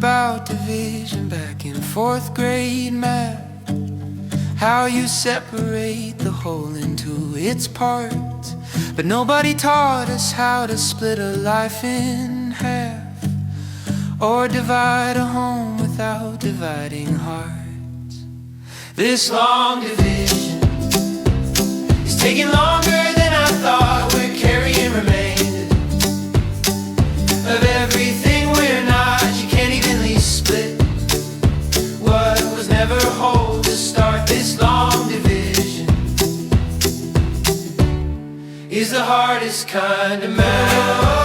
about division back in 4th grade math. How you separate the whole into its parts. But nobody taught us how to split a life in half, or divide a home without dividing hearts. This long division is taking longer than I thought. We're carrying remainders of everything we're not. You can't evenly split what was never whole to start. This long division is the hardest kind of math.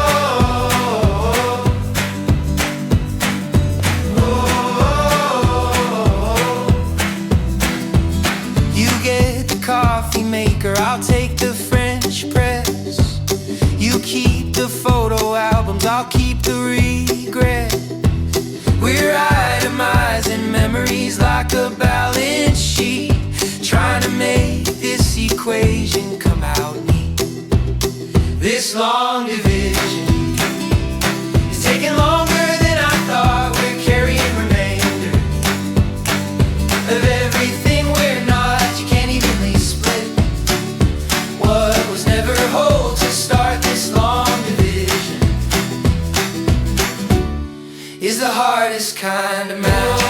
Coffee maker, I'll take the French press. You keep the photo albums, I'll keep the regret. We're itemizing memories like a balance sheet, trying to make this equation come out neat. This long division is taking longer than I thought. We're carrying remainder of everything we're not. Whole to start. This long division is the hardest kind of math.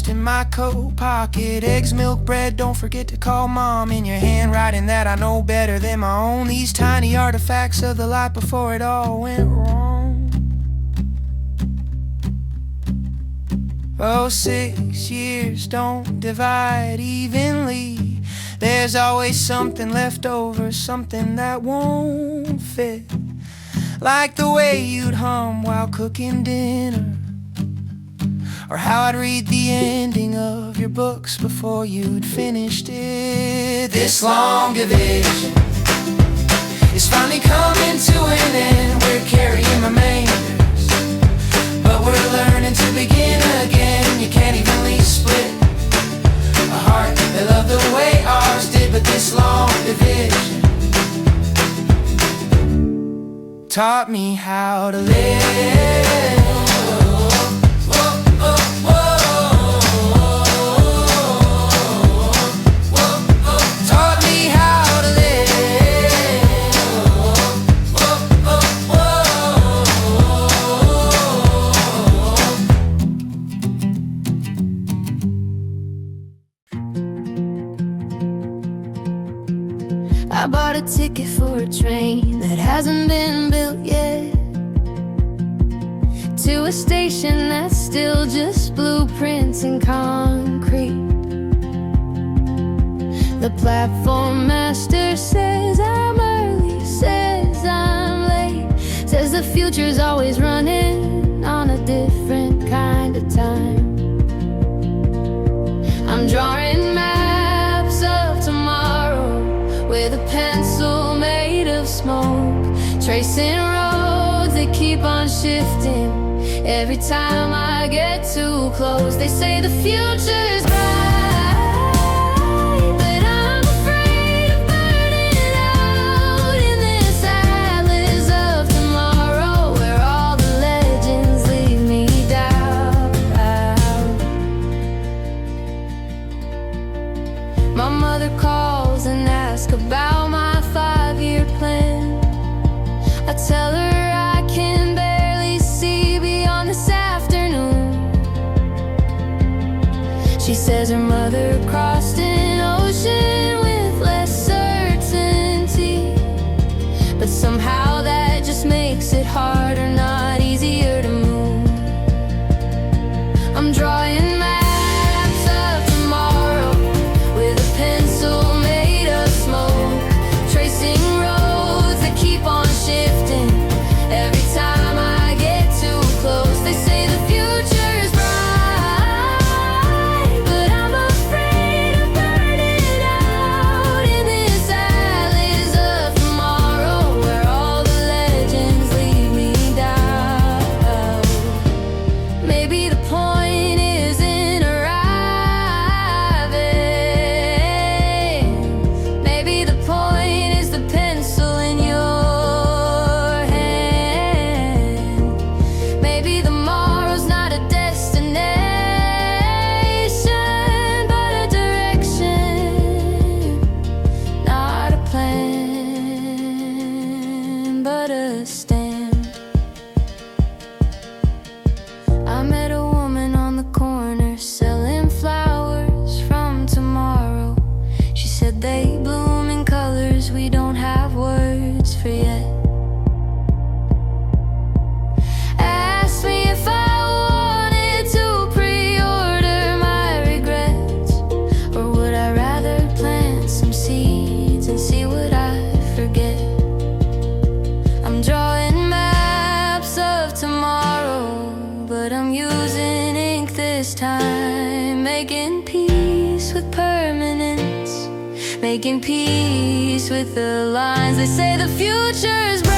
In my coat pocket, eggs, milk, bread. Don't forget to call mom. In your handwriting that I know better than my own. These tiny artifacts of the life before it all went wrong. Oh, 6 years don't divide evenly. There's always something left over, something that won't fit. Like the way you'd hum while cooking dinner, or how I'd read the ending of your books before you'd finished it. This long division is finally coming to an end. We're carrying remainders, but we're learning to begin again. You can't evenly split a heart that loved the way ours did. But this long division taught me how to live. I bought a ticket for a train that hasn't been built yet, to a station that's still just blueprints and concrete. The platform master says I'm early, says I'm late, says the future's always running on a different kind of time. I'm drawing maps of tomorrow with a pencil made of smoke, tracing roads that keep on shifting every time I get too close. They say the future's bright, but I'm afraid of burning out in this atlas of tomorrow, where all the legends leave me down. My mother calls and asks about my 5-year plan. I tell her I can barely see beyond this afternoon. She says her mother crossed an ocean with less certainty, but somehow that just makes it harder, not easier to move. I'm drawing maps of tomorrow with a pencil made of smoke, tracing roads that keep on shifting every time I get too close. They say the future's bright, but I'm afraid time, making peace with permanence, making peace with the lines. They say the future is bright.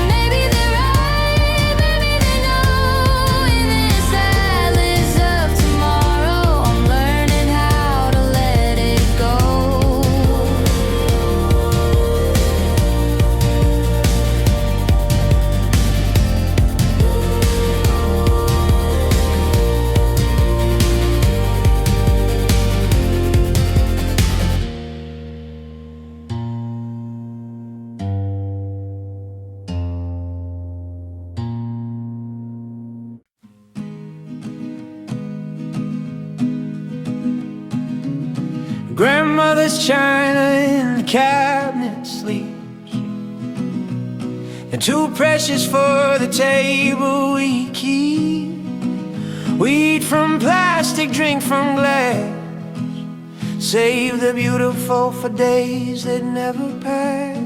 Maybe they're right, maybe they know. In this atlas of tomorrow, I'm learning how to let it go. Grandmother's china in the cabinet sleeps, and too precious for the table we keep. We eat from plastic, drink from glass, save the beautiful for days that never pass.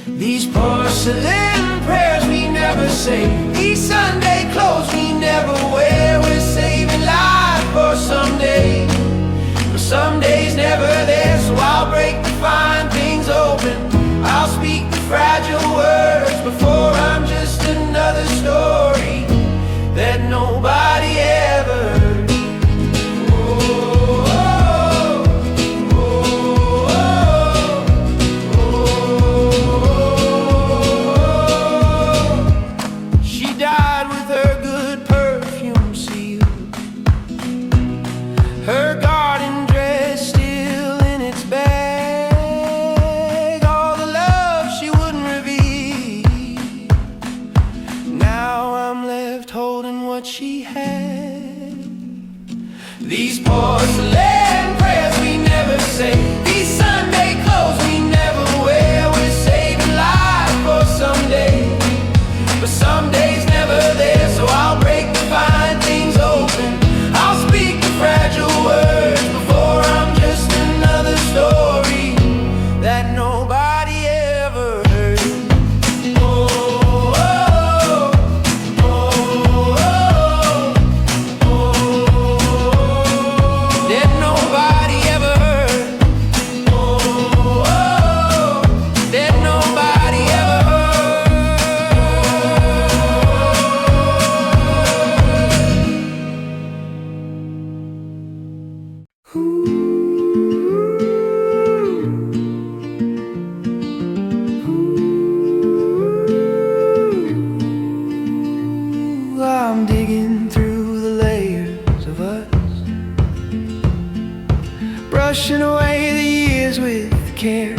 These porcelain prayers we never say, these Sunday clothes we never wear. We're saving life for someday. Some days never there, so I'll break the fine things open. I'll speak the fragile words before I'm just another story that nobody ever heard. Oh, oh, oh, oh, oh. She died with her good perfume sealed, her garden still in its bag, all the love she wouldn't reveal. Now I'm left holding what she had. These porcelain prayers we never say, these Sunday clothes we never wear. We're saving life for someday, but some days never there, so I'll break the fine things open. I'll speak the fragile words before I'm just another story that nobody ever heard. Oh, oh, oh, oh, oh, that nobody ever heard. Oh, oh, that nobody ever I'm digging through the layers of us, brushing away the years with care,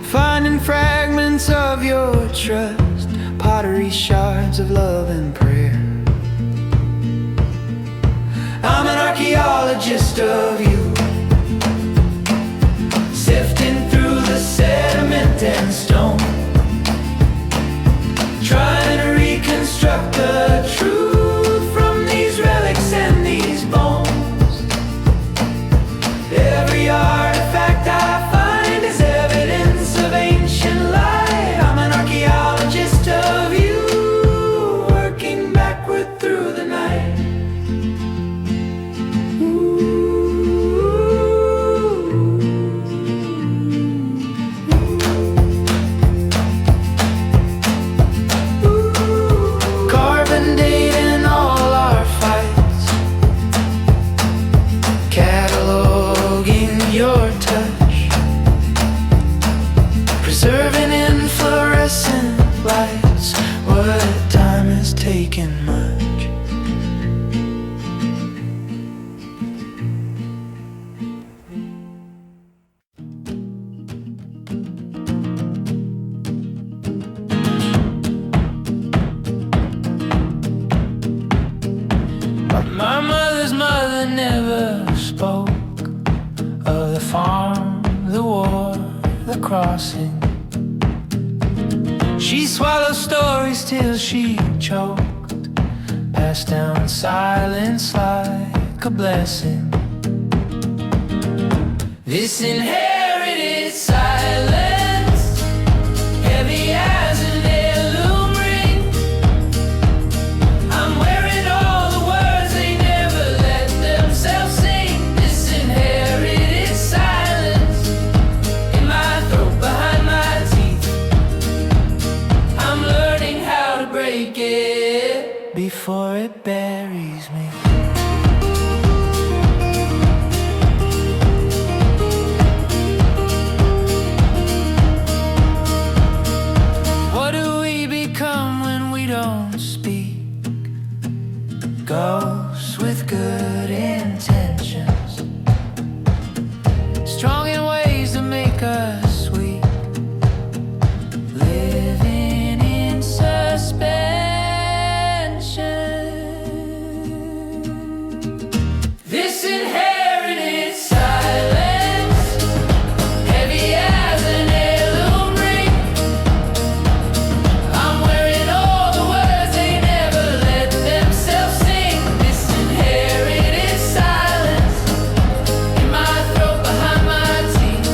finding fragments of your trust, pottery shards of love and prayer. I'm an archaeologist of you, sifting through the sediment and stone, trying to reconstruct the truth from these relics and these bones. Every artifact I find is evidence of ancient light. I'm an archaeologist of you, working backward through the night. Serving in fluorescent lights, what time has taken much. My mother's mother never spoke of the farm, the war, the crossing. She swallowed stories till she choked, passed down silence like a blessing. This inherited silence, heavy as an heirloom ring, before it buries me. What do we become when we don't speak? Ghosts with good intentions, strong in ways to make us weak, living in suspension. This inherited silence, heavy as an heirloom ring. I'm wearing all the words they never let themselves sing. This inherited silence in my throat, behind my teeth.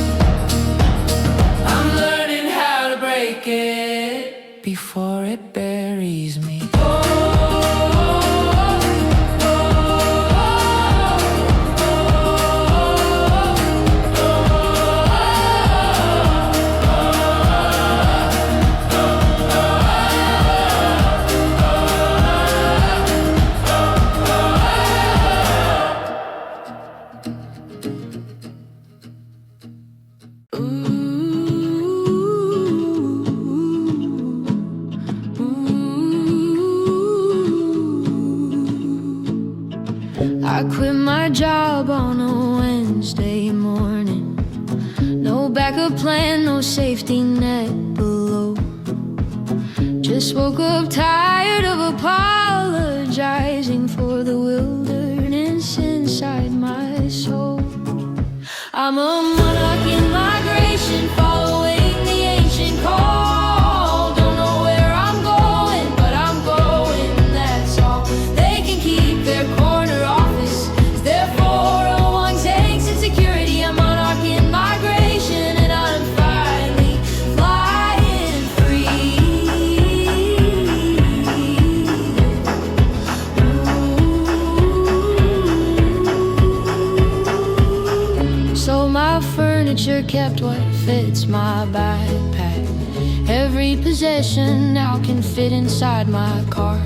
I'm learning how to break it before it buries me. I quit my job on a Wednesday morning. No backup plan, no safety net below. Just woke up tired of apologizing for the wilderness inside my soul. I'm a monarch in migration, following the ancient call. Don't know where I'm going, but I'm going, that's all. They can keep their corner office, their 401 tanks and security. I'm monarch in migration, and I'm finally flying free. So my furniture kept what fits my backpack. Every possession now can fit inside my car.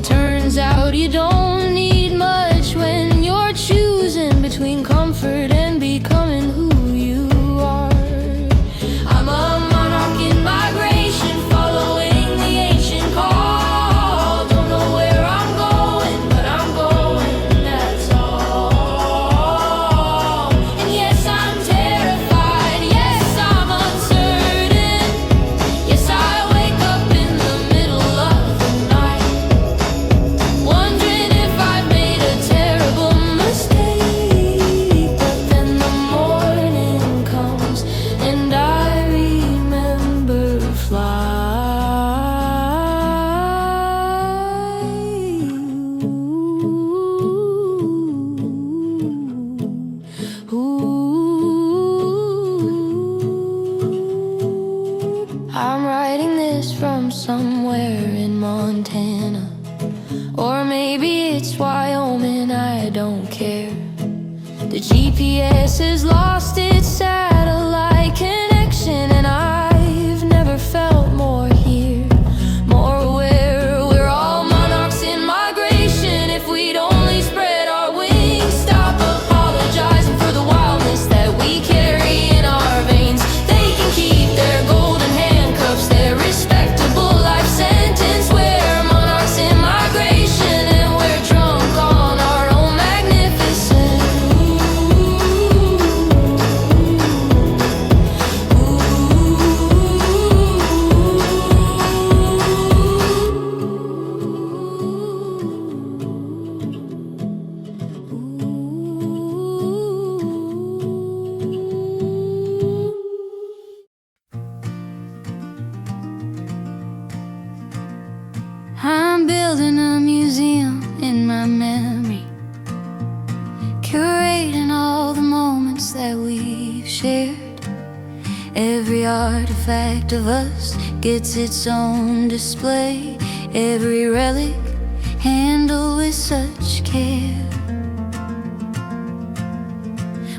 Turns out you don't need much when you're choosing between comfort and becoming who you are. I'm a monarch in migration, following the ancient call. Don't know where I'm going, but I'm going, that's all. And yes, I'm terrified, yes, I'm uncertain. Yes, I wake up in the middle of the night, wondering if I've made a terrible mistake. But then the morning comes and I remember I'm writing this from somewhere in Montana, or maybe it's Wyoming, I don't care. The GPS has lost its satellite connection, and I've never felt more here, more aware. We're all monarchs in migration. If we'd only spread our wings, stop apologizing for the wildness that we carry in our veins. They can keep their golden handcuffs, their respectable life sentence. We're monarchs in migration, and we're drunk on our own magnificence. I'm building a museum in my memory, curating all the moments that we've shared. Every artifact of us gets its own display, every relic handled with such care.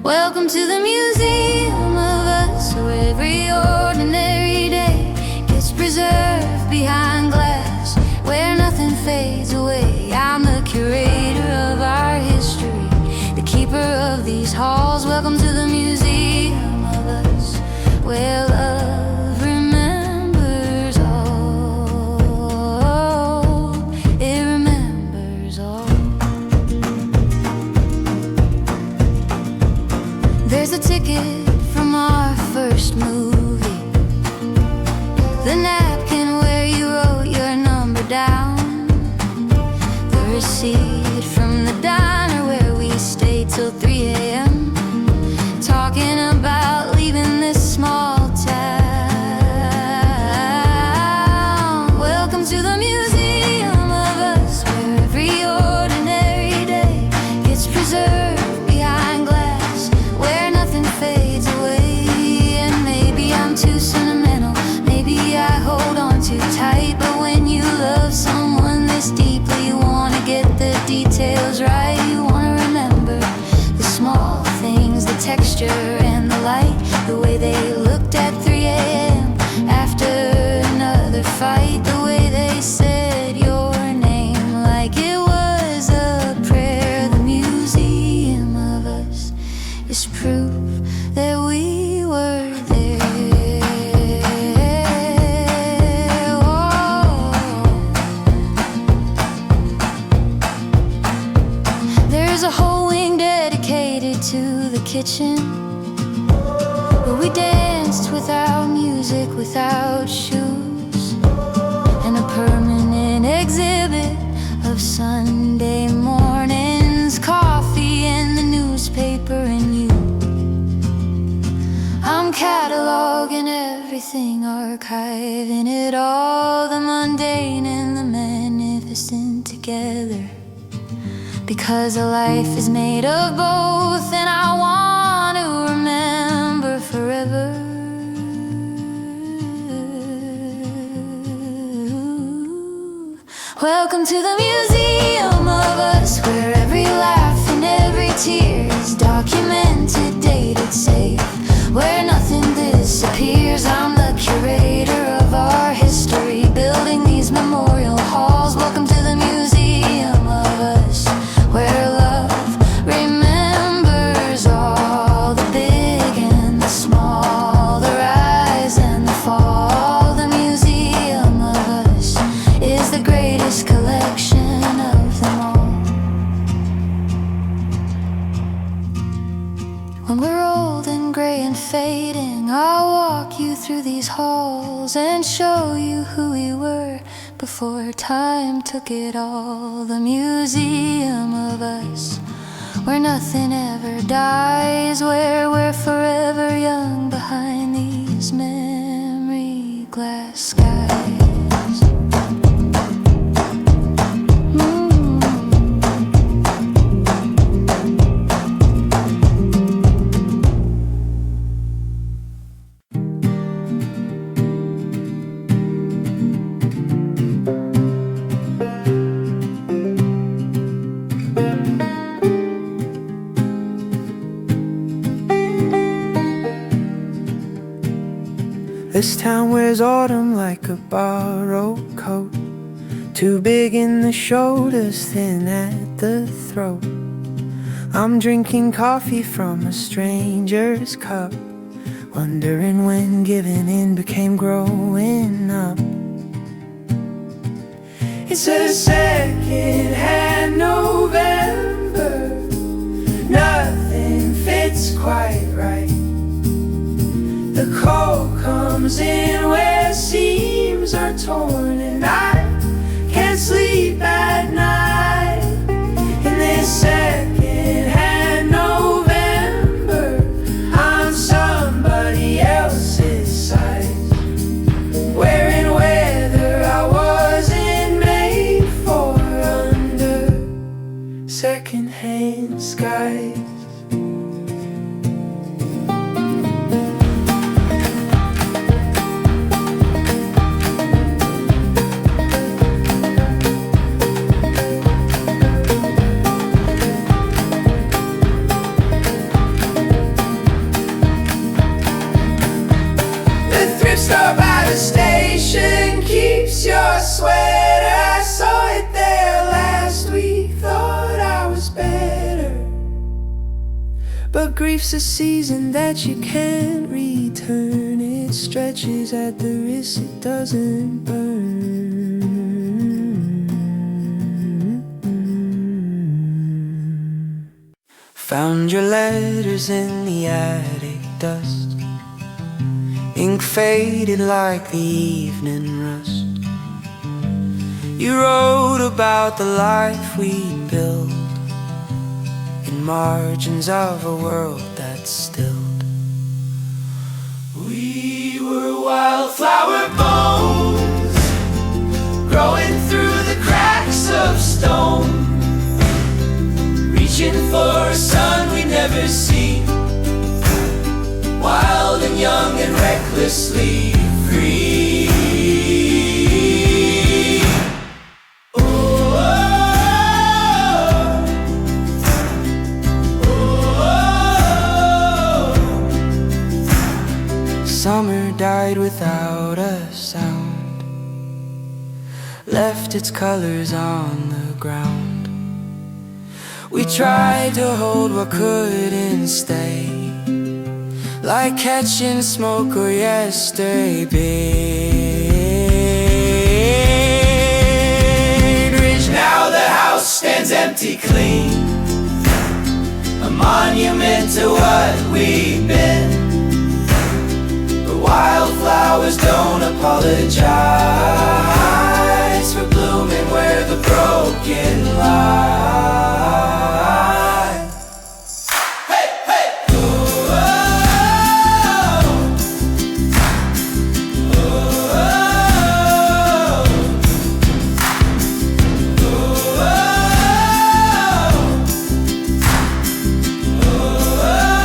Welcome to the museum of us, where every ordinary day gets preserved behind glass, where nothing fades halls. Welcome to the museum of us, where love remembers all. It remembers all. There's a ticket from our first movie, the napkin where you wrote your number down, the receipt from the diner where we stayed till 3 a.m. talking about leaving this small town. Welcome to the museum of us, where every ordinary day gets preserved behind glass, where nothing fades away. And maybe I'm too sentimental, maybe I hold on too tight, but when you love someone this deeply, you wanna get the details right. You wanna remember the small things, the texture and the light, the way they looked at 3 a.m. after another fight, the way they said your name like it was a prayer. The museum of us is proof that we were there. Oh. There's a whole wing dedicated to the kitchen, where we danced without music, without shoes, and a permanent exhibit of Sunday mornings, coffee and the newspaper and you. I'm cataloging everything, archiving it all, the mundane and the magnificent together, because a life is made of both, and I want to remember forever. Welcome to the museum of us, where every laugh and every tear is documented, dated, safe, where nothing disappears. I'm the curator of our history, building these memorial halls. Welcome to the museum of us, where love remembers all, the big and the small, the rise and the fall. The museum of us is the greatest collection of them all. When we're old and gray and fading, I'll walk you through these halls and show you who we were before time took it all. The museum of us, where nothing ever dies, where we're forever young behind these memory glass skies. This town wears autumn like a borrowed coat, too big in the shoulders, thin at the throat. I'm drinking coffee from a stranger's cup, wondering when giving in became growing up. It's a secondhand November, nothing fits quite right. The cold comes in where seams are torn, and I can't sleep at night. In this second-hand November, I'm somebody else's size, wearing weather I wasn't made for, under second-hand skies. grief's a season that you can't return. It stretches at the wrist, it doesn't burn. Found your letters in the attic dust, ink faded like the evening rust. You wrote about the life we'd built in margins of a world that's stilled. We were wildflower bones, growing through the cracks of stone, reaching for a sun we never see, wild and young and recklessly free. Summer died without a sound, left its colors on the ground. We tried to hold what couldn't stay, like catching smoke or yesterday. Big ridge, now the house stands empty clean, a monument to what we've been. Wildflowers don't apologize for blooming where the broken lie. Hey, hey! Oh, oh, oh, oh, oh.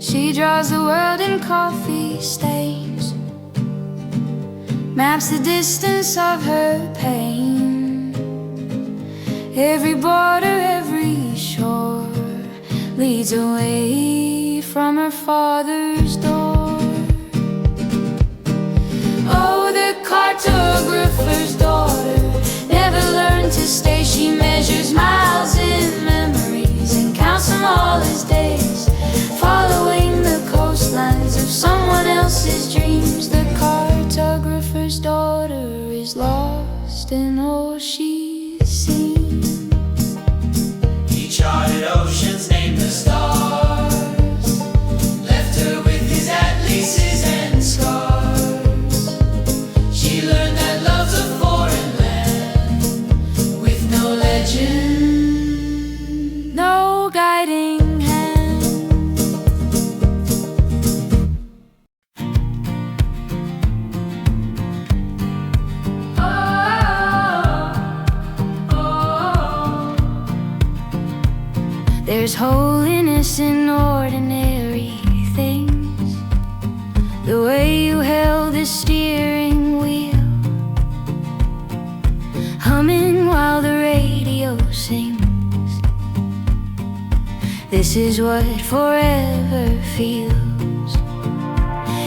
She draws the world in coffee stains, maps the distance of her pain. Every border, every shore leads away from her father's door. Oh, the cartographer's daughter never learned to stay. She measures miles in memories and counts them all as days, following the coastlines of someone else's dreams. The cartographer's daughter is lost in all she's seen. He charted oceans, named the stars, left her with his atlases and scars. She learned that love's a foreign land with no legend, No guiding There's holiness in ordinary things, the way you held the steering wheel, humming while the radio sings. This is what forever feels.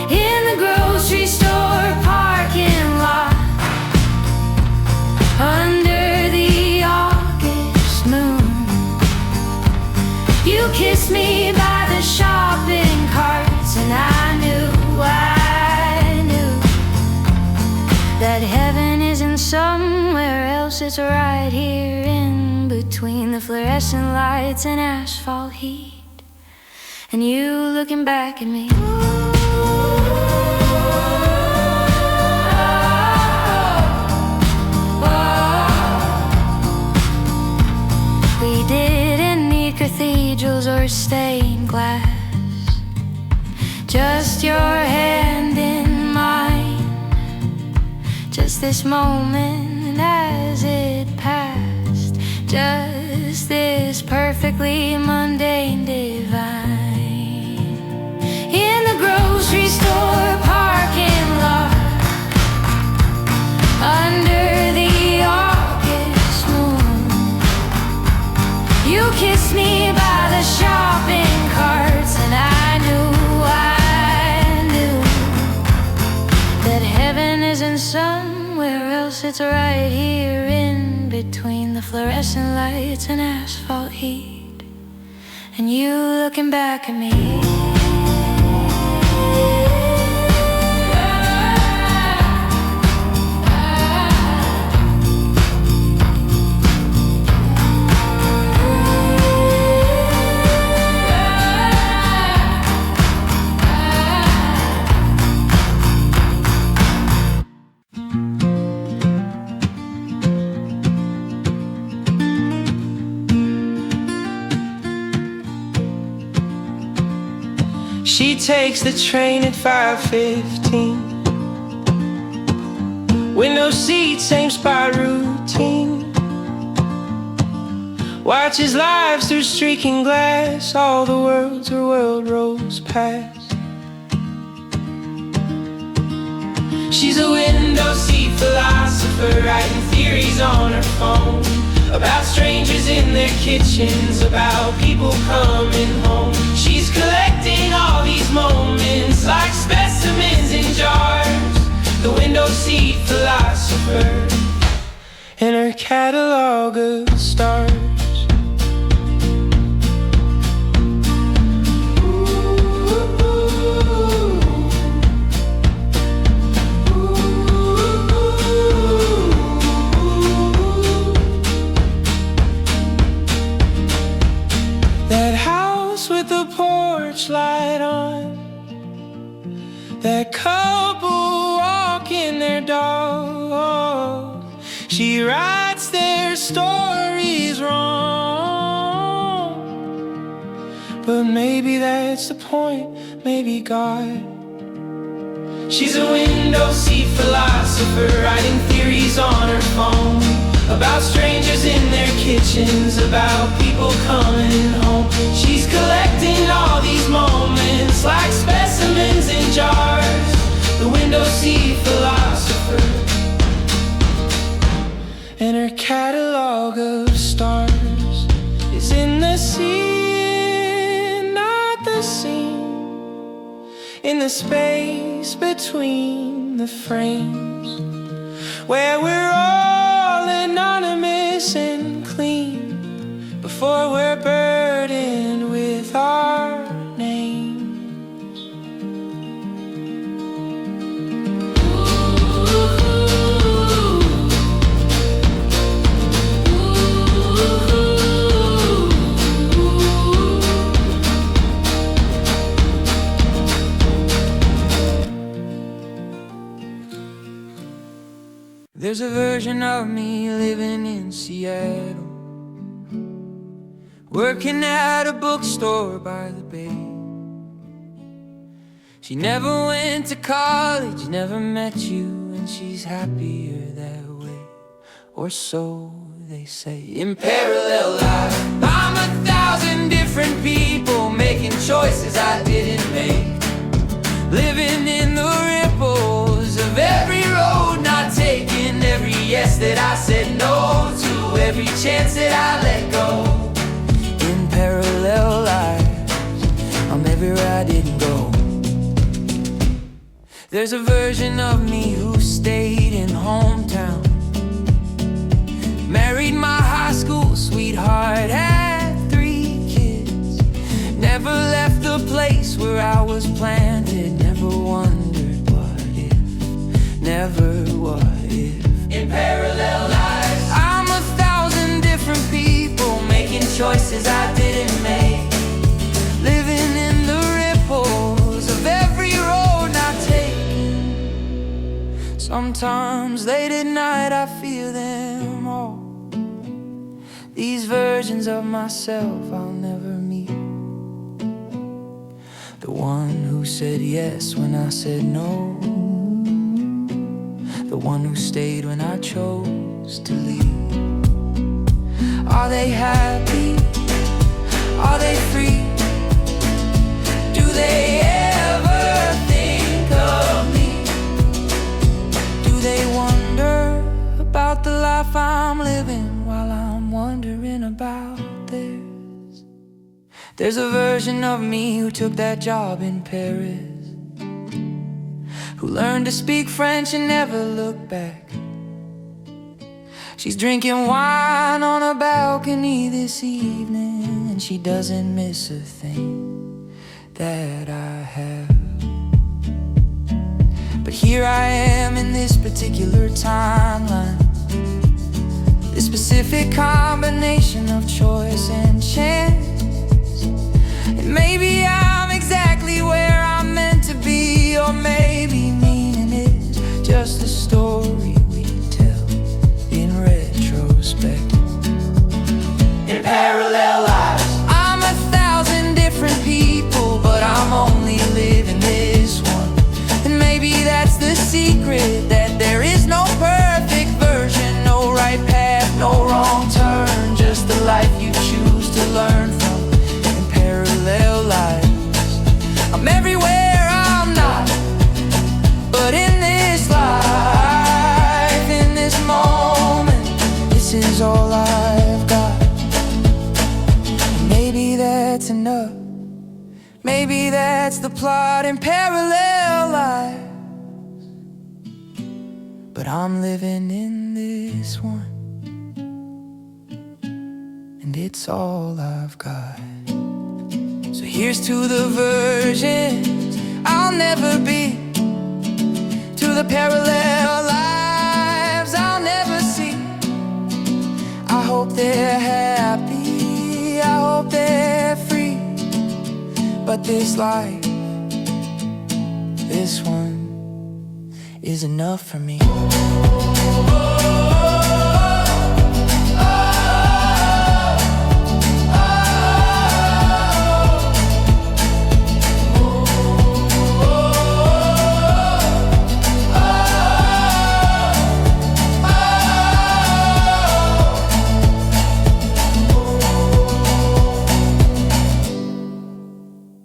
In the grocery store parking lot, under the August moon, you kissed me by the shopping carts, and I knew that heaven isn't somewhere else. It's right here in between the fluorescent lights and asphalt heat, and you looking back at me. We didn't need cathedrals or stained glass, just your hand in mine, just this moment as it passed, just this perfectly mundane divine. In the grocery store parking lot, under the August moon, sits right here in between the fluorescent lights and asphalt heat, and you looking back at me. She takes the train at 5:15. Window seat, same spot routine. Watches lives through streaking glass. All the worlds her world rolls past. She's a window seat philosopher, writing theories on her phone about strangers in their kitchens, about people coming home. She's collecting all these moments like specimens in jars. The window seat philosopher in her catalog of stars. With the porch light on, that couple walking their dog. She writes their stories wrong, but maybe that's the point, maybe God. She's a window seat philosopher, writing theories on her phone about strangers in their kitchens, about people coming home. She's collecting all these moments like specimens in jars. The window seat philosopher and her catalog of stars is in the scene, not the scene, in the space between the frames, where we're all anonymous and clean before we're burdened with our names. There's a version of me living in Seattle, working at a bookstore by the bay. She never went to college, never met you, and she's happier that way, or so they say. In parallel life, I'm 1,000 different people making choices I didn't make, living in the ripples of every road not taken, every yes that I said no to, every chance that I let go. In parallel lives, I'm everywhere I didn't go. There's a version of me who stayed in hometown, married my high school sweetheart, had 3 kids, never left the place where I was planted, never wondered what if, never what if. In parallel lives, I'm 1,000 different people making choices I didn't make, living in the ripples of every road not taken. Sometimes late at night I feel them all, these versions of myself I'll never meet. The one who said yes when I said no, the one who stayed when I chose to leave. Are they happy? Are they free? Do they ever think of me? Do they wonder about the life I'm living while I'm wondering about theirs? There's a version of me who took that job in Paris, who learned to speak French and never looked back, She's drinking wine on a balcony this evening, and she doesn't miss a thing that I have. But here I am in this particular timeline, this specific combination of choice and chance. And maybe I'm exactly where I'm meant to be, or maybe meaning is just a story we tell in retrospect. In parallel lives, I'm 1,000 different people, but I'm only living this one. And maybe that's the secret, that there is no perfect version, no right path, no wrong turn, just the life you choose to learn from. In parallel lives, I'm everywhere I'm not, but in this life, in this moment, this is all I've got. And maybe that's enough. Maybe that's the plot in parallel lives, but I'm living in this one, and it's all I've got. So here's to the versions I'll never be, to the parallel lives I'll never see. I hope they're happy, I hope they're free, but this life, this one, is enough for me.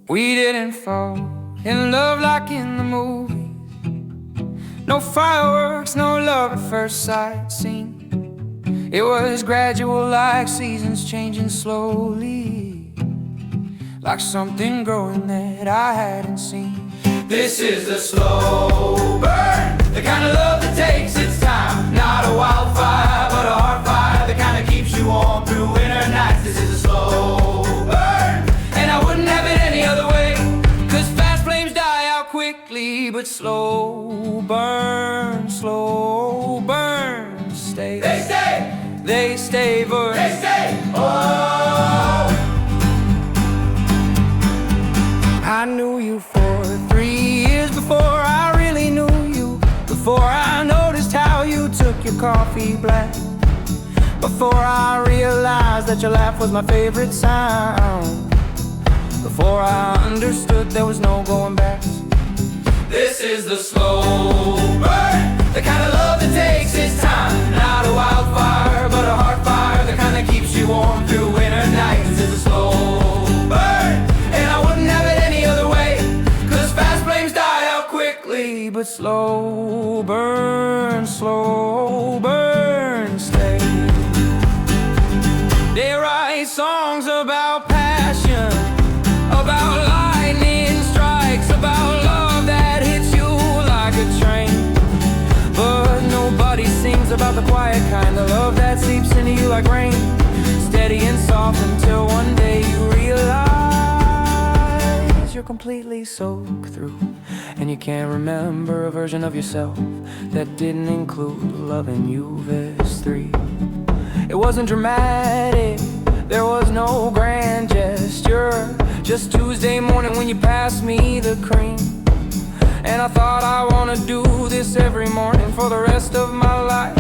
We didn't fall in love like in the movies. No fireworks, no love at first sight scene. It was gradual, like seasons changing slowly, like something growing that I hadn't seen. This is the slow burn, the kind of love that takes its time. Not a wildfire, but a heart fire, the kind that keeps you warm through winter nights. This is a slow burn, and I wouldn't have it any other way, 'cause fast flames die out quickly, but slow burn, stay. They stay, they stay, but they stay. Oh, I knew you for 3 years before I really knew you, before I noticed how you took your coffee black, before I realized that your laugh was my favorite sound, before I understood there was no going back. This is the slow burn, the kind of love that takes its time. Not a wildfire, but a heart fire, the kind that keeps you warm through winter nights. This is a slow burn, and I wouldn't have it any other way, 'cause fast flames die out quickly, but slow burn, stay. They write songs about passion, about lightning strikes, about love that hits you like a train. But nobody sings about the quiet kind, the love that seeps into you like rain, steady and soft until one day you realize you're completely soaked through, and you can't remember a version of yourself that didn't include loving you VS3. It wasn't dramatic, there was no grand gesture, just Tuesday morning when you passed me the cream. And I thought I wanna do this every morning for the rest of my life,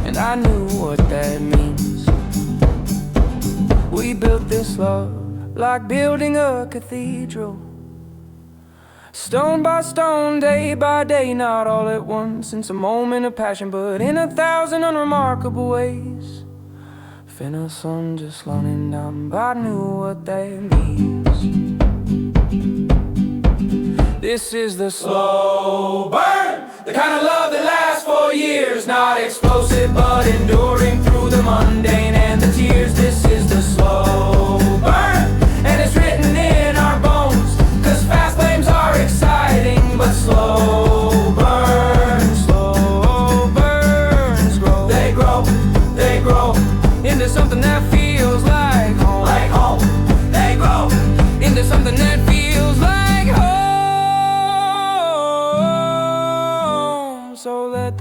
and I knew what that means. We built this love like building a cathedral, stone by stone, day by day, not all at once, it's a moment of passion, but in 1,000 unremarkable ways. Finna sun just running down, but I knew what that means. This is the slow burn, the kind of love that lasts for years, not explosive but enduring through the mundane and the tears. This is the slow burn, and it's written in our bones, 'cause fast flames are exciting, but slow burns grow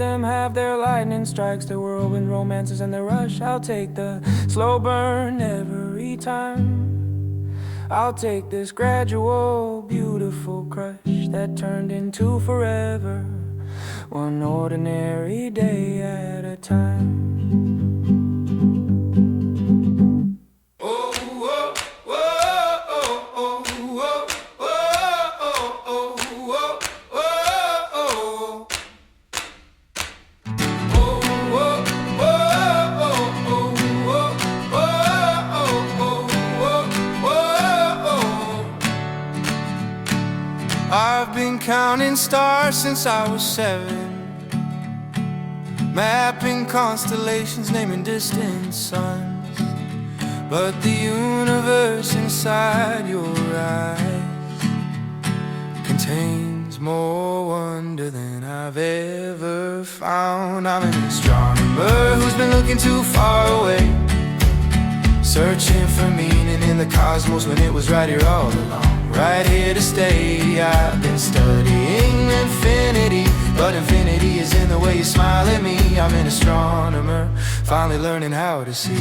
them have their lightning strikes, their whirlwind romances and their rush. I'll take the slow burn every time. I'll take this gradual, beautiful crush that turned into forever, one ordinary day at a time. I've been counting stars since I was 7, mapping constellations, naming distant suns. But the universe inside your eyes contains more wonder than I've ever found. I'm an astronomer who's been looking too far away, searching for meaning in the cosmos when it was right here all along. Right here to stay. I've been studying infinity, but infinity is in the way you smile at me. I'm an astronomer, finally learning how to see.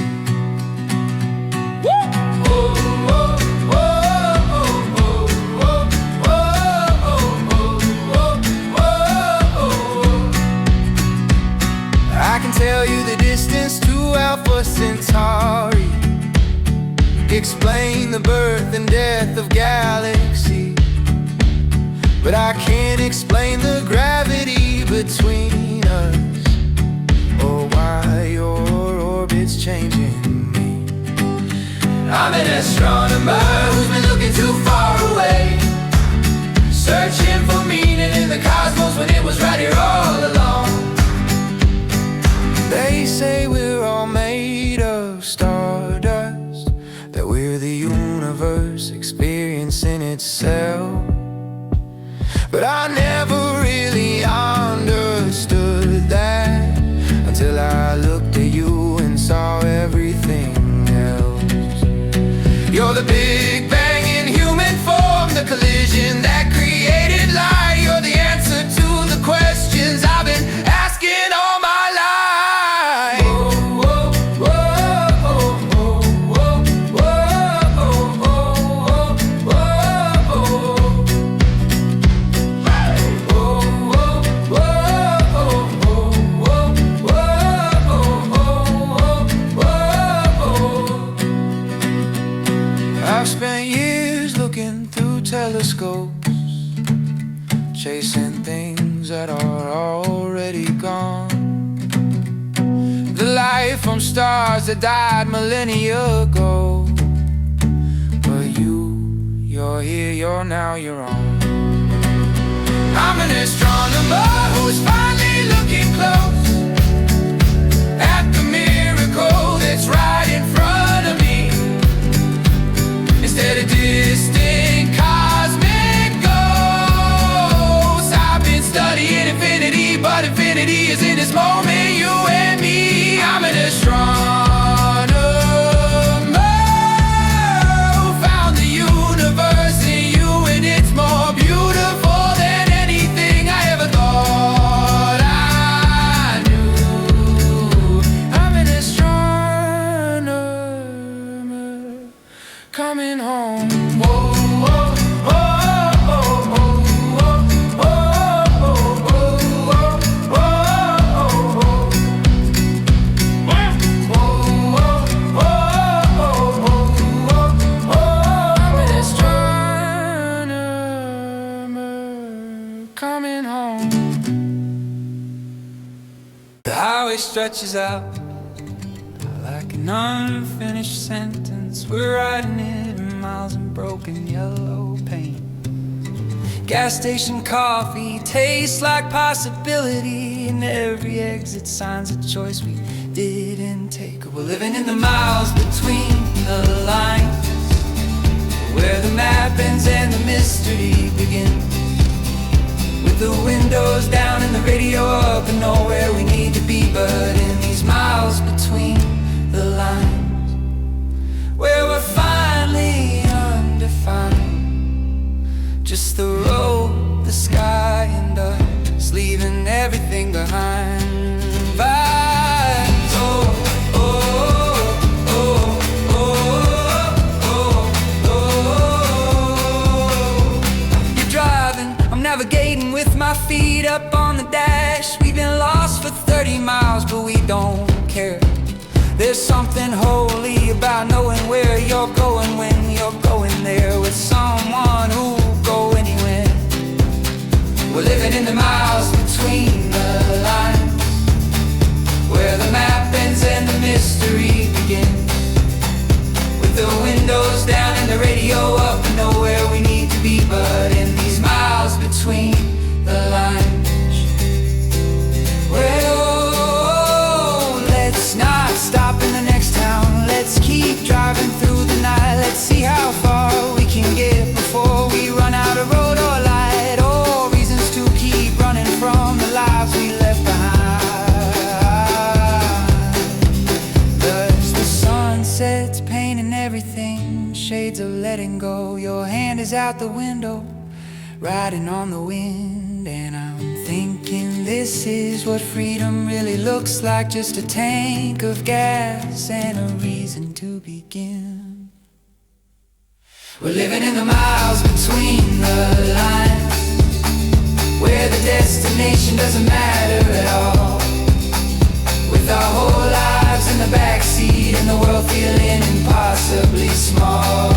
I can tell you the distance to Alpha Centauri, explain the birth and death of galaxies, but I can't explain the gravity between us, or why your orbit's changing me. I'm an astronomer who's been looking too far away, searching for meaning in the cosmos when it was right here all along. They say we're all made of stardust, that we're the universe experiencing itself. But I never really understood that until I looked at you and saw everything else. You're the Big Bang in human form, the collision that created light. You're the answer to the questions I've been asking all my life. I've spent years looking through telescopes, chasing things that are already gone. The light from stars that died millennia ago. But you're here, you're now, you're on. I'm an astronomer who's finally looking close at the miracle that's right in front of me. Instead of distant cosmic ghosts, I've been studying infinity, but infinity is in this moment, you and me. I'm an astronomer who found the universe in you, and it's more beautiful than anything I ever thought I knew. I'm an astronomer coming home. The highway stretches out like an unfinished sentence. We're riding it in miles and broken yellow paint. Gas station coffee tastes like possibility, and every exit signs a choice we didn't take. We're living in the miles between the lines, where the map ends and the mystery begins. With the windows down and the radio up and nowhere we need to be, but in these miles between the lines, where we're finally undefined. Just the road, the sky and us, leaving every everything behind. Vibes, oh, oh, oh, oh, oh, oh. You're driving, I'm navigating with my feet up on the dash. We've been lost for 30 miles, but we don't care. There's something holy about knowing where you're going when you're going there with someone who'll go anywhere. We're living in the miles between the lines, where the map ends and the mystery begins. With the windows down and the radio up, we know where we need to be, but in these miles between the lines, well, let's not stop in the next town. Let's keep driving through the night. Let's see how far we can get before we run out of road or light, or reasons to keep running from the lives we left behind. There's the sunset's painting everything, shades of letting go. Your hand is out the window, riding on the wind, and I'm thinking this is what freedom really looks like. Just a tank of gas and a reason to begin. We're living in the miles between the lines, where the destination doesn't matter at all. With our whole lives in the backseat and the world feeling impossibly small.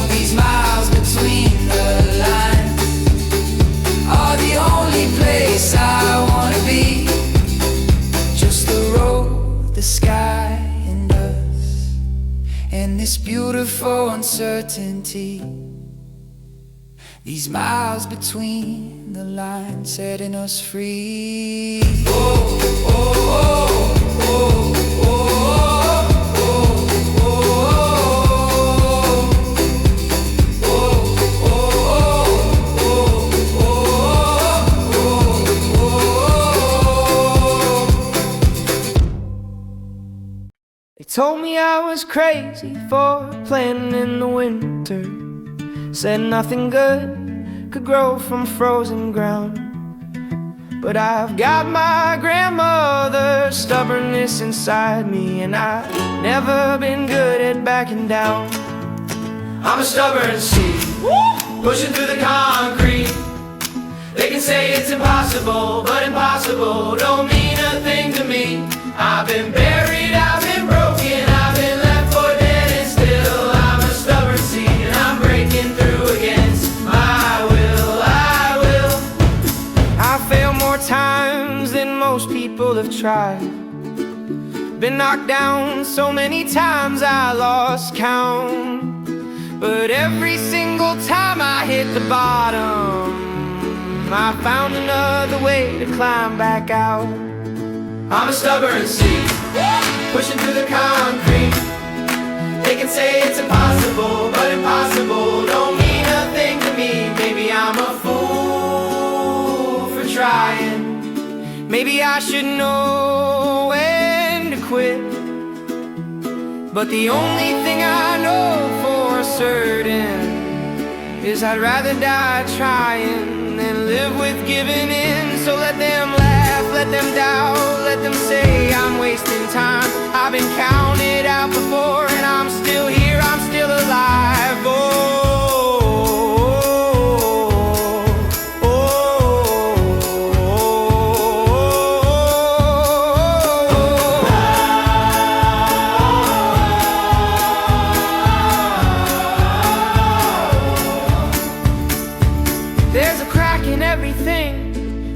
These miles between the lines are the only place I wanna be. Just the road, the sky, and us, and this beautiful uncertainty. These miles between the lines setting us free. Oh, oh, oh, oh, oh, They told me I was crazy for planning in the winter. Said nothing good could grow from frozen ground. But I've got my grandmother's stubbornness inside me, and I've never been good at backing down. I'm a stubborn seed, pushing through the concrete. They can say it's impossible, but impossible don't mean a thing to me. I've been buried, I've been broken, I've been left for dead, and still I'm a stubborn seed, and I'm breaking through against my will. I will. I failed more times than most people have tried. Been knocked down so many times I lost count. But every single time I hit the bottom, I found another way to climb back out. I'm a stubborn seed, pushing through the concrete. They can say it's impossible, but impossible don't mean a thing to me. Maybe I'm a fool for trying. Maybe I should know when to quit. But the only thing I know for certain is I'd rather die trying than live with giving in. So let them laugh, let them doubt, let them say I'm wasting time. I've been counted out before, and I'm still here, I'm still alive. Oh.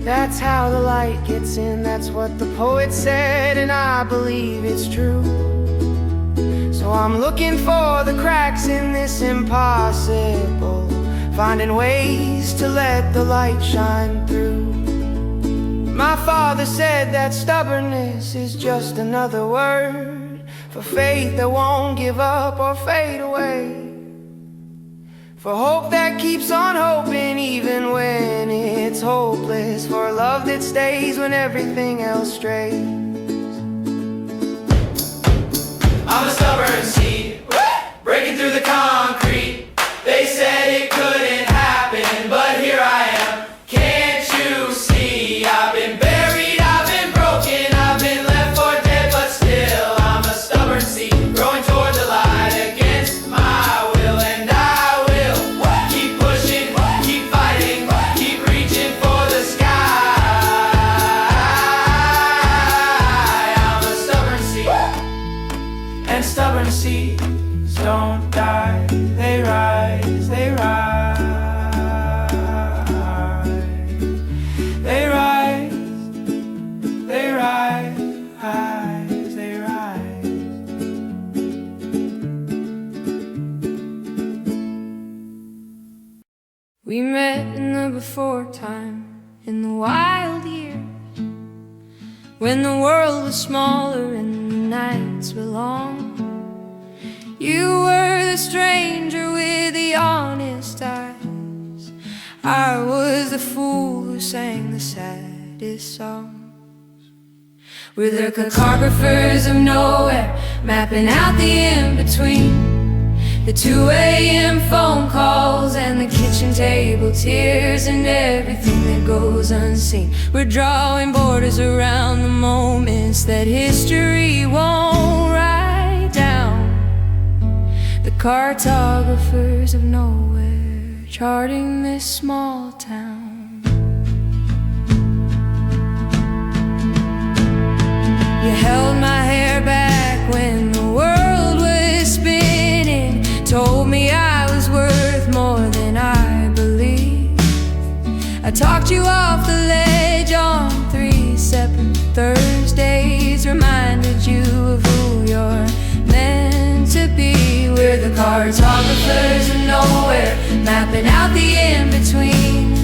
That's how the light gets in, that's what the poet said, and I believe it's true. So I'm looking for the cracks in this impossible, finding ways to let the light shine through. My father said that stubbornness is just another word for faith that won't give up or fade away. For hope that keeps on hoping even when it's hopeless. For love that stays when everything else strays. I'm a stubborn seed, breaking through the concrete. They said it couldn't happen, but here I am, We met in the before time, in the wild years, when the world was smaller and the nights were long. You were the stranger with the honest eyes. I was the fool who sang the saddest songs. We're the cartographers of nowhere, mapping out the in-between. The 2 a.m. phone calls and the kitchen table tears and everything that goes unseen. We're drawing borders around the moments that history won't write down. The cartographers of nowhere, charting this small town. You held my hair back when the world was spinning, told me I was worth more than I believed. I talked you off the ledge on 3 separate Thursdays, reminded you of who you're meant to be. We're the cartographers of nowhere, mapping out the in-between.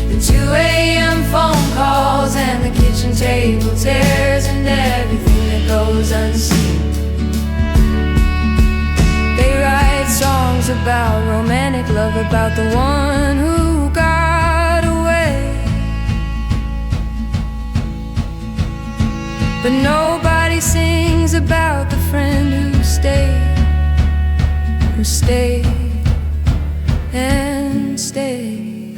The 2 a.m. phone calls and the kitchen table tears and everything that goes unseen. They write songs about romantic love, about the one who got away. But nobody sings about the friend who stayed and stayed.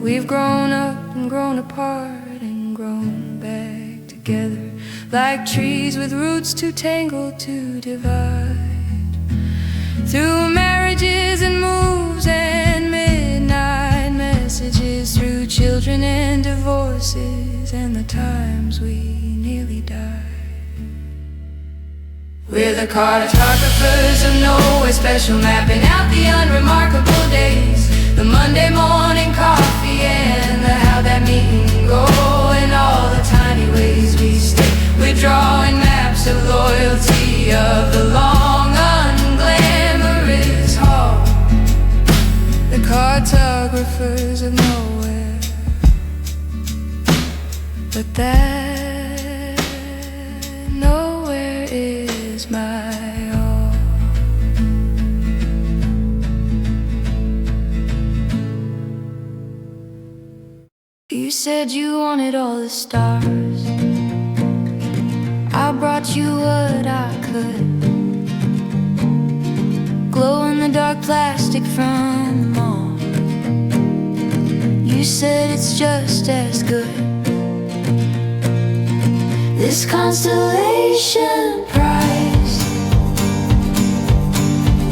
We've grown up and grown apart and grown back together, like trees with roots too tangled to divide. Through marriages and moves and midnight messages, through children and divorces and the times we nearly died. We're the cartographers of nowhere, special, mapping out the unremarkable days. The Monday morning coffee and the how that meeting go, and all the tiny ways we stay. We're drawing maps of loyalty, of the long unglamorous haul. The cartographers of nowhere. But that nowhere is my all. You said you wanted all the stars. I brought you what I could. Glow-in-the-dark plastic from the mall. You said it's just as good. This Constellation Prize,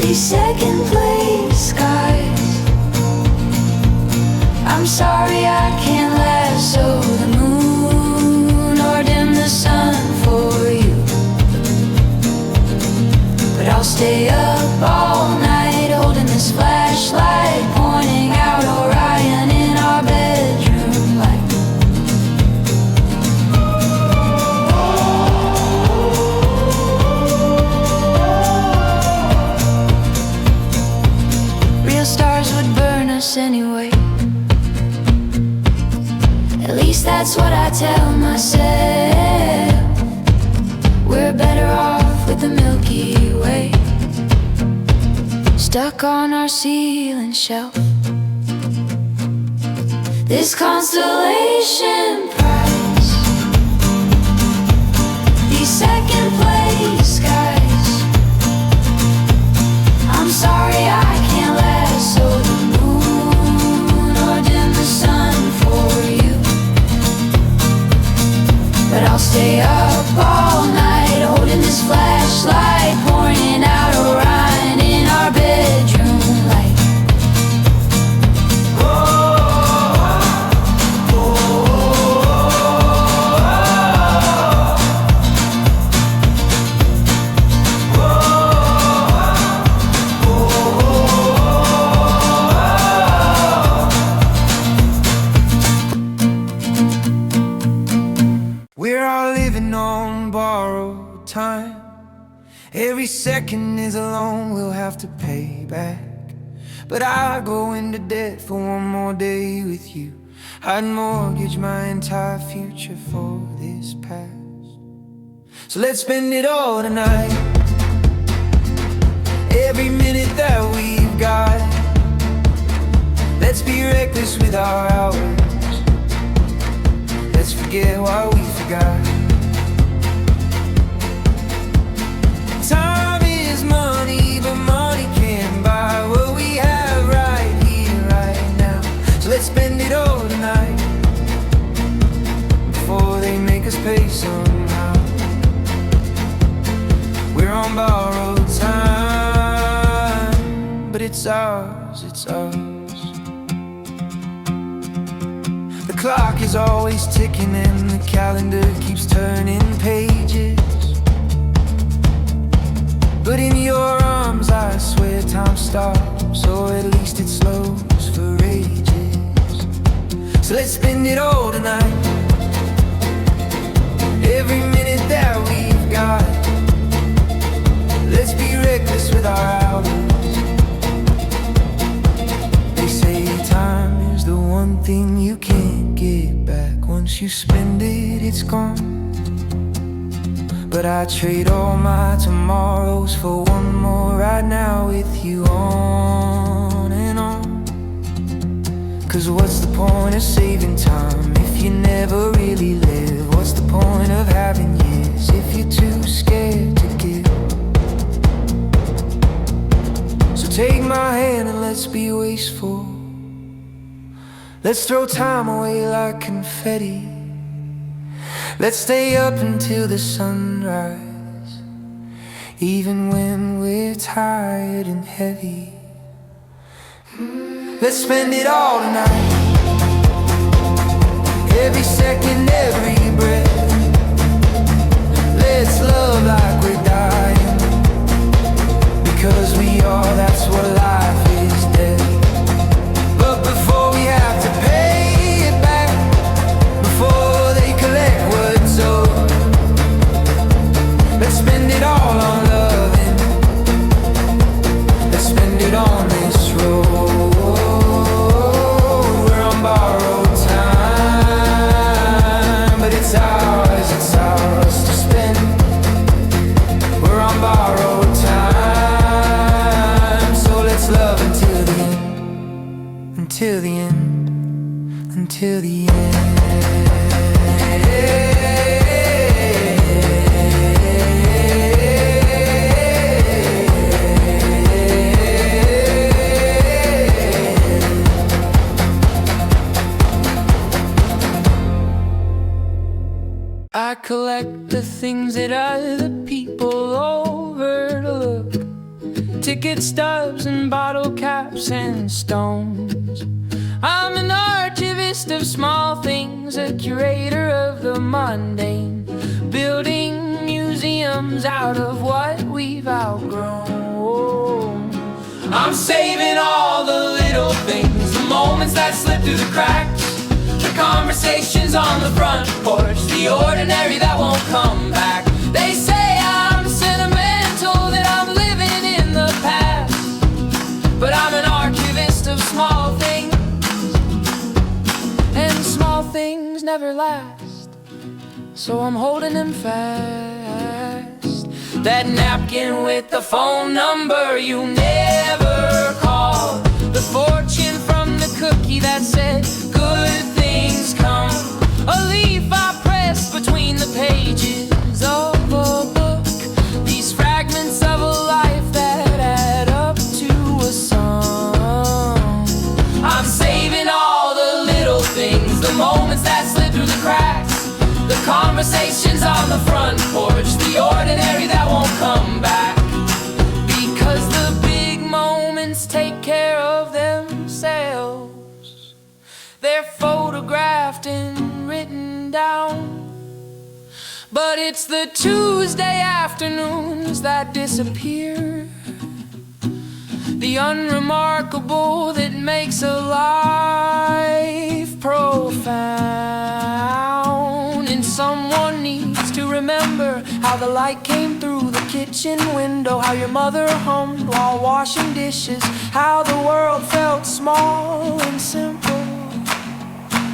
these second place skies. I'm sorry I can't lasso the moon or dim the sun for you, but I'll stay up all night holding this flashlight, pointing out Orion in our bedroom light. Real stars would burn us anyway. At least that's what I tell myself. We're better off with the Milky Way, stuck on our ceiling shelf. This Constellation Prize, these second place skies. I'm sorry I can't lasso the moon or dim the sun for you, but I'll stay up all night holding this flashlight, pointing out Orion in our bedroom light. We're all living on borrowed time. Every second is a loan we'll have to pay back. but I go into debt for one more day with you. I'd mortgage my entire future for this past. So let's spend it all tonight, every minute that we've got. Let's be reckless with our hours. Let's forget what we forgot. Time is money, but money can't buy what we have right here, right now. So let's spend it all tonight, before they make us pay somehow. We're on borrowed time, but it's ours, it's ours. The clock is always ticking and the calendar keeps turning pages. But in your arms I swear time stops, or at least it slows for ages. So let's spend it all tonight, every minute that we've got. Let's be reckless with our hours. They say time is the one thing you can't get back. Once you spend it, it's gone. But I trade all my tomorrows for one more right now with you, on and on. Cause what's the point of saving time if you never really live? What's the point of having years if you're too scared to give? So take my hand and let's be wasteful. Let's throw time away like confetti. Let's stay up until the sunrise, even when we're tired and heavy. Let's spend it all tonight, every second, every breath. Let's love like we're dying, because we are, that's what life is, dead. But before we have to pay it back, before they collect what's owed, let's spend it all on loving. Let's spend it on this road. We're on borrowed time, but it's ours to spend. We're on borrowed time, so let's love until the end, until the end, until the end. I collect the things that other people overlook, ticket stubs and bottle caps and stones. I'm an archivist of small things, a curator of the mundane, building museums out of what we've outgrown. I'm saving all the little things, the moments that slip through the cracks, the conversations on the front porch, the ordinary that won't come back. They say I'm sentimental, that I'm living in the past, but I'm an archivist of small things, and small things never last, so I'm holding them fast. That napkin with the phone number you never called, the fortune from the cookie that said good things come, a leaf I pressed between the pages of a book, these fragments of a life that add up to a song. I'm saving all the little things, the moments that slip through the cracks, the conversations on the front porch, the ordinary that won't come back, because the big moments take care of themselves. They're photographed and written down, but it's the Tuesday afternoons that disappear, the unremarkable that makes a life profound. And someone needs to remember how the light came through the kitchen kitchen window, how your mother hummed while washing dishes, how the world felt small and simple.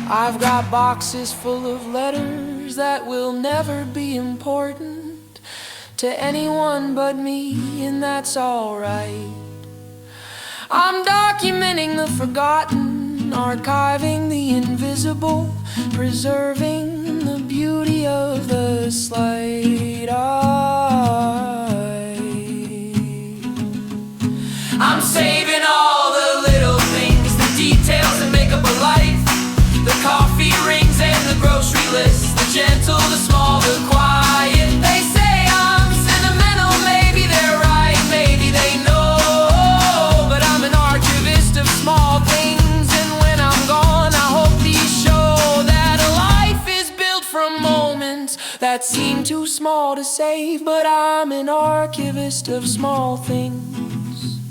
I've got boxes full of letters that will never be important to anyone but me, and that's alright. I'm documenting the forgotten, archiving the invisible, preserving the beauty of the slight eye. I'm saving all the little things, the details that make up a life, the coffee rings and the grocery list, the gentle, the small, the quiet. They say I'm sentimental, maybe they're right, maybe they know, but I'm an archivist of small things, and when I'm gone I hope these show that a life is built from moments that seem too small to save. But I'm an archivist of small things,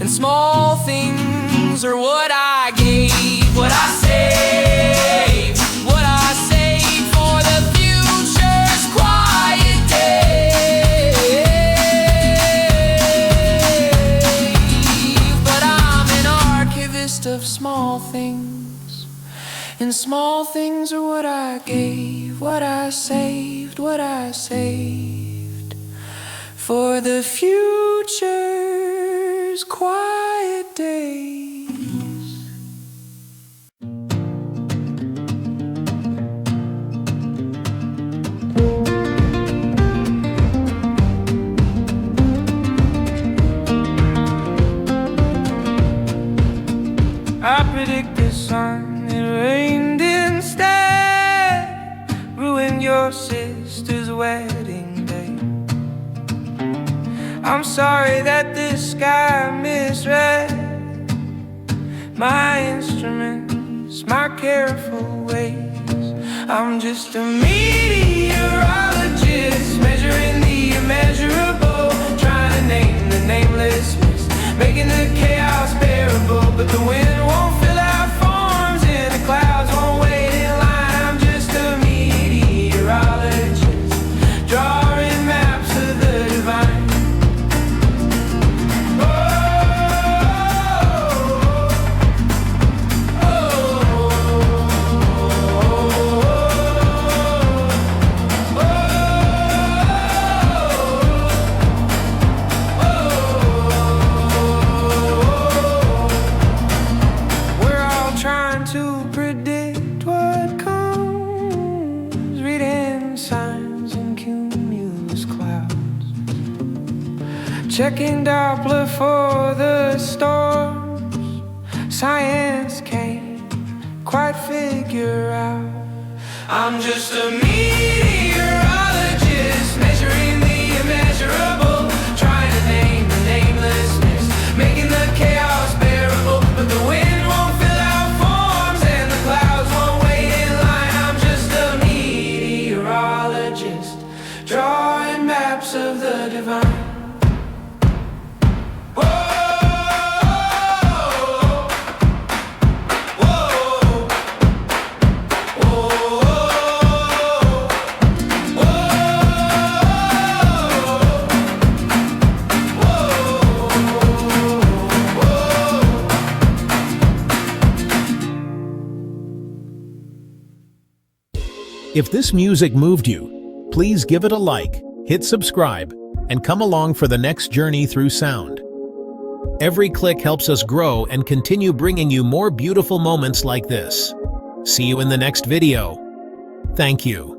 and small things are what I gave, what I saved, what I saved for the future's quiet day. But I'm an archivist of small things, and small things are what I gave, what I saved, what I saved for the future's quiet days. I predict the sun, it rained instead, ruined your sister's wedding day. I'm sorry that the sky misread my instruments, my careful ways. I'm just a meteorologist, measuring the immeasurable, trying to name the namelessness, making the chaos bearable. But the wind won't fill out forms and the clouds won't wait in line. I'm just a meteorologist, drawing maps of the divine. Checking Doppler for the storms, science can't quite figure out. I'm just a meteorologist, measuring the immeasurable, trying to name the namelessness, making the chaos bearable. But the wind won't fill out forms and the clouds won't wait in line. I'm just a meteorologist, drawing maps of the divine. If this music moved you, please give it a like, hit subscribe, and come along for the next journey through sound. Every click helps us grow and continue bringing you more beautiful moments like this. See you in the next video. Thank you.